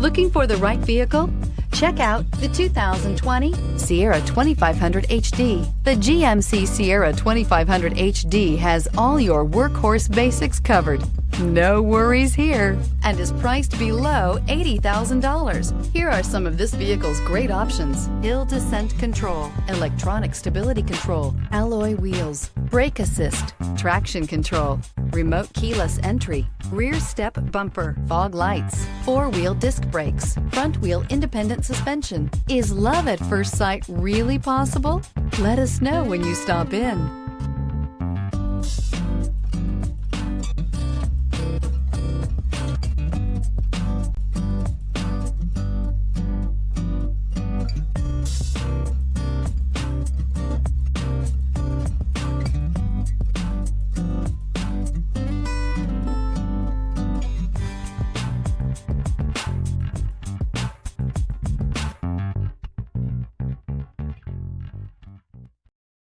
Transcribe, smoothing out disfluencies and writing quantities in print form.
Looking for the right vehicle? Check out the 2020 Sierra 2500 HD. The GMC Sierra 2500 HD has all your workhorse basics covered. No worries here, and is priced below $80,000. Here are some of this vehicle's great options: hill descent control, electronic stability control, alloy wheels, brake assist, traction control, remote keyless entry, rear step bumper, fog lights, four-wheel disc brakes, front wheel independent suspension. Is love at first sight really possible? Let us know when you stop in.